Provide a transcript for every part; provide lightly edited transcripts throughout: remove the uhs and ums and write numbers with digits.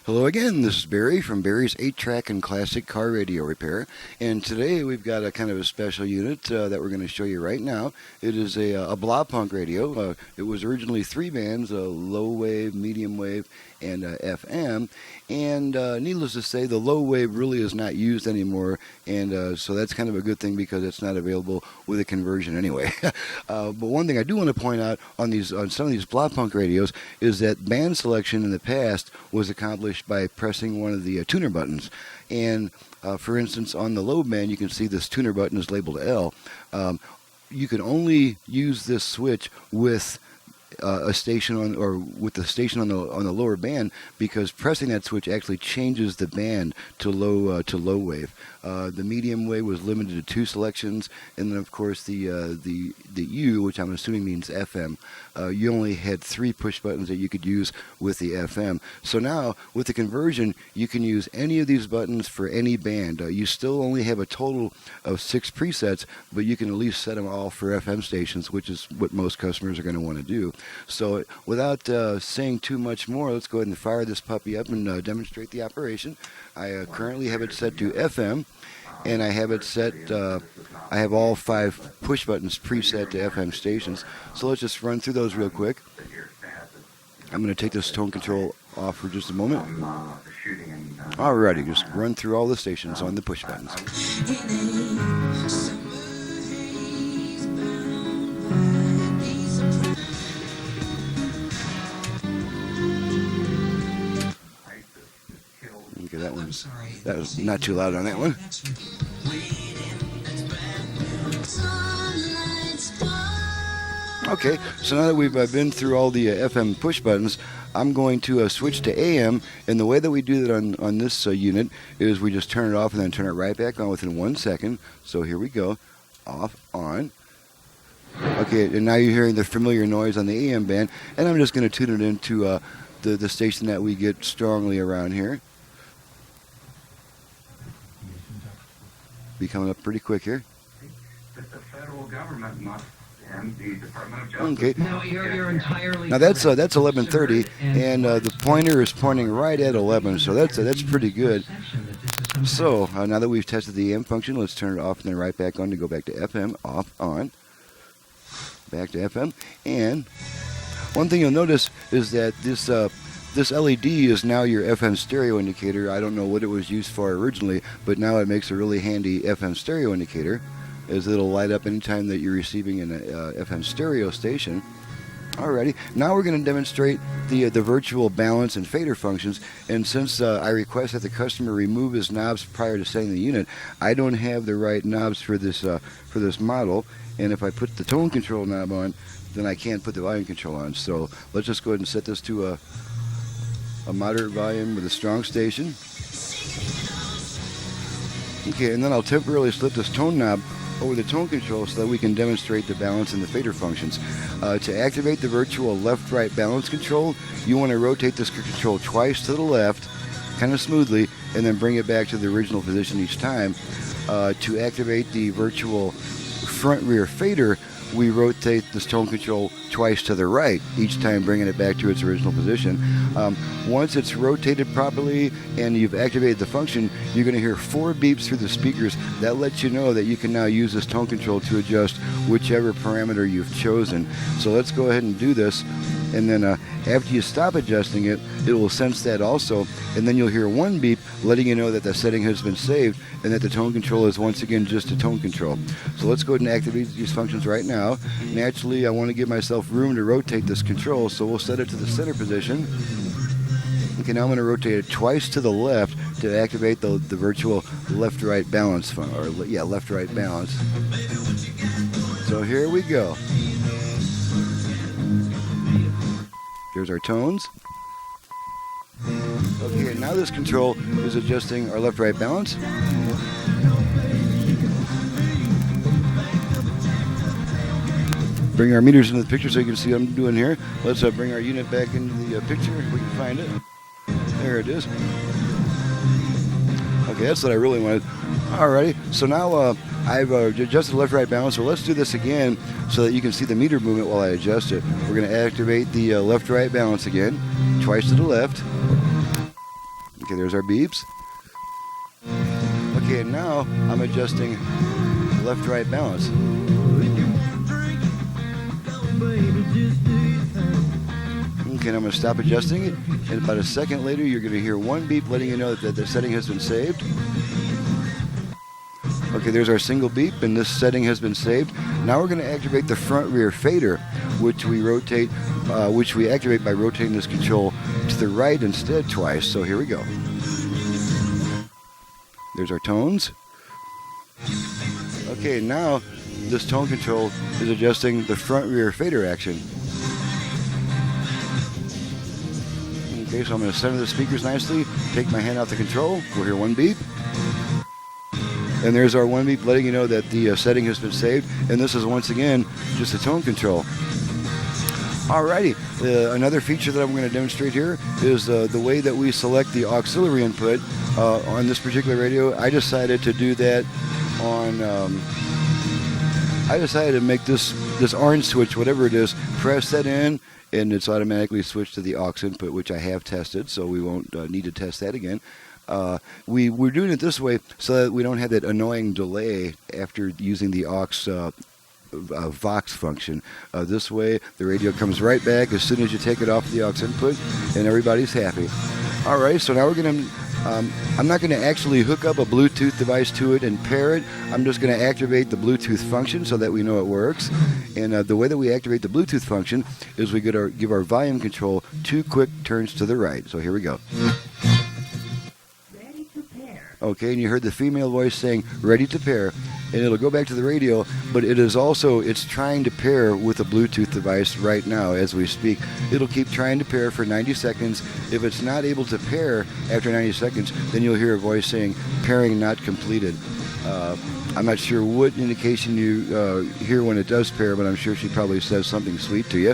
Hello again, this is Barry from Barry's 8-Track and Classic Car Radio Repair, and today we've got a kind of a special unit that we're going to show you right now. It is a Blaupunkt radio. It was originally 3 bands, low wave, medium wave, and FM, and needless to say, the low wave really is not used anymore, and so that's kind of a good thing because it's not available with a conversion anyway. But one thing I do want to point out on some of these Blaupunkt radios is that band selection in the past was accomplished by pressing one of the tuner buttons, and for instance on the low band you can see this tuner button is labeled L. You can only use this switch with a station on, or with the station on the lower band, because pressing that switch actually changes the band to low wave. The medium wave was limited to 2 selections, and then of course the U, which I'm assuming means FM, you only had 3 push buttons that you could use with the FM. So now with the conversion you can use any of these buttons for any band. You still only have a total of 6 presets, but you can at least set them all for FM stations, which is what most customers are going to want to do. So without saying too much more, let's go ahead and fire this puppy up and demonstrate the operation. I currently have it set to FM, and I have it set, I have all 5 push buttons preset to FM stations. So let's just run through those real quick. I'm going to take this tone control off for just a moment. Alrighty, just run through all the stations on the push buttons. Okay, that was not too loud on that one. Okay, so now that we've been through all the FM push buttons, I'm going to switch to AM, and the way that we do that on this unit is we just turn it off and then turn it right back on within 1 second. So here we go, off, on. Okay, and now you're hearing the familiar noise on the AM band, and I'm just going to tune it into the station that we get strongly around here. Be coming up pretty quick here. That the federal government must, and the Department of Justice. Okay. No, you're entirely. Now that's 11:30, and the pointer is pointing right at 11, so that's pretty good. So now that we've tested the AM function, let's turn it off and then right back on to go back to FM. Off, on, back to FM. And one thing you'll notice is that this LED is now your FM stereo indicator. I don't know what it was used for originally, but now it makes a really handy FM stereo indicator, as it'll light up anytime that you're receiving an FM stereo station. Alrighty, now we're going to demonstrate the virtual balance and fader functions, and since I request that the customer remove his knobs prior to setting the unit, I don't have the right knobs for this model, and if I put the tone control knob on, then I can't put the volume control on. So let's just go ahead and set this to a moderate volume with a strong station. Okay, and then I'll temporarily slip this tone knob over the tone control so that we can demonstrate the balance and the fader functions. To activate the virtual left-right balance control, you want to rotate this control twice to the left, kind of smoothly, and then bring it back to the original position each time. To activate the virtual front-rear fader, we rotate this tone control twice to the right, each time bringing it back to its original position. Once it's rotated properly and you've activated the function, you're going to hear 4 beeps through the speakers. That lets you know that you can now use this tone control to adjust whichever parameter you've chosen. So let's go ahead and do this, and then after you stop adjusting it, it will sense that also, and then you'll hear 1 beep letting you know that the setting has been saved and that the tone control is once again just a tone control. So let's go ahead and activate these functions right now. Naturally, I want to give myself room to rotate this control, so we'll set it to the center position. Okay, now I'm going to rotate it twice to the left to activate the virtual left-right balance, left-right balance. So here we go. Here's our tones. Okay, now this control is adjusting our left-right balance. Bring our meters into the picture so you can see what I'm doing here. Let's bring our unit back into the picture if we can find it. There it is. Okay, that's what I really wanted. Alrighty, so now I've adjusted the left-right balance, so let's do this again so that you can see the meter movement while I adjust it. We're going to activate the left-right balance again, twice to the left. Okay, there's our beeps. Okay, and now I'm adjusting left-right balance. Okay, and I'm going to stop adjusting it, and about a second later you're going to hear one beep letting you know that the setting has been saved. Okay, there's our single beep, and this setting has been saved. Now we're going to activate the front-rear fader, which we activate by rotating this control to the right instead twice. So here we go. There's our tones. Okay, now this tone control is adjusting the front-rear fader action. Okay, so I'm going to center the speakers nicely, take my hand off the control. We'll hear one beep. And there's our one beep letting you know that the setting has been saved. And this is once again just a tone control. Alrighty, another feature that I'm going to demonstrate here is the way that we select the auxiliary input on this particular radio. I decided to do that on, I decided to make this orange switch, whatever it is, press that in, and it's automatically switched to the aux input, which I have tested, so we won't need to test that again. We're doing it this way so that we don't have that annoying delay after using the aux Vox function. This way, the radio comes right back as soon as you take it off the aux input, and everybody's happy. All right, so now we're going to, I'm not going to actually hook up a Bluetooth device to it and pair it. I'm just going to activate the Bluetooth function so that we know it works. And the way that we activate the Bluetooth function is we give our volume control 2 quick turns to the right. So here we go. Okay, and you heard the female voice saying, ready to pair, and it'll go back to the radio, but it's trying to pair with a Bluetooth device right now as we speak. It'll keep trying to pair for 90 seconds. If it's not able to pair after 90 seconds, then you'll hear a voice saying, pairing not completed. I'm not sure what indication you hear when it does pair, but I'm sure she probably says something sweet to you.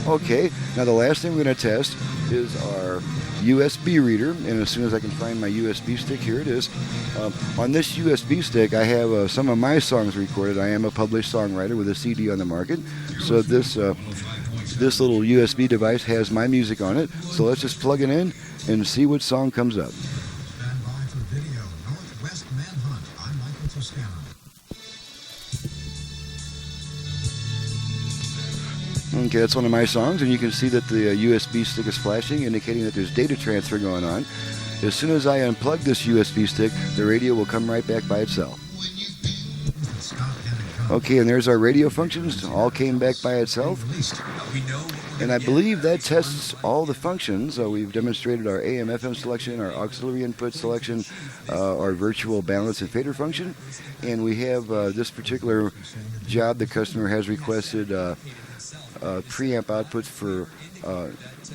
Okay, now the last thing we're going to test is our USB reader, and as soon as I can find my USB stick, here it is. On this USB stick, I have some of my songs recorded. I am a published songwriter with a CD on the market, so this little USB device has my music on it. So let's just plug it in and see what song comes up. Stand by for video. Northwest Manhunt. I'm Michael Toscano. Okay, that's one of my songs, and you can see that the USB stick is flashing, indicating that there's data transfer going on. As soon as I unplug this USB stick, the radio will come right back by itself. Okay, and there's our radio functions. All came back by itself. And I believe that tests all the functions. We've demonstrated our AM, FM selection, our auxiliary input selection, our virtual balance and fader function. And we have this particular job the customer has requested preamp outputs for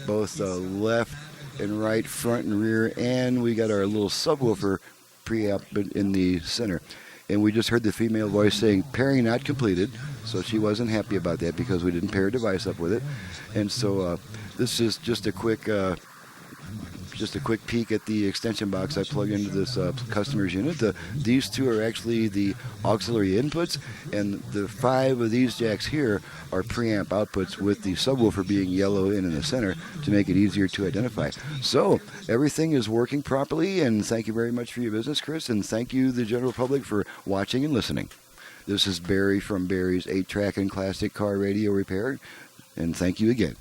both left and right, front and rear, and we got our little subwoofer preamp in the center. And we just heard the female voice saying pairing not completed, so she wasn't happy about that because we didn't pair a device up with it. And so this is just a quick peek at the extension box I plug into this customer's unit. These two are actually the auxiliary inputs, and the 5 of these jacks here are preamp outputs, with the subwoofer being yellow in the center to make it easier to identify. So everything is working properly, and thank you very much for your business, Chris, and thank you, the general public, for watching and listening. This is Barry from Barry's 8-Track and Classic Car Radio Repair, and thank you again.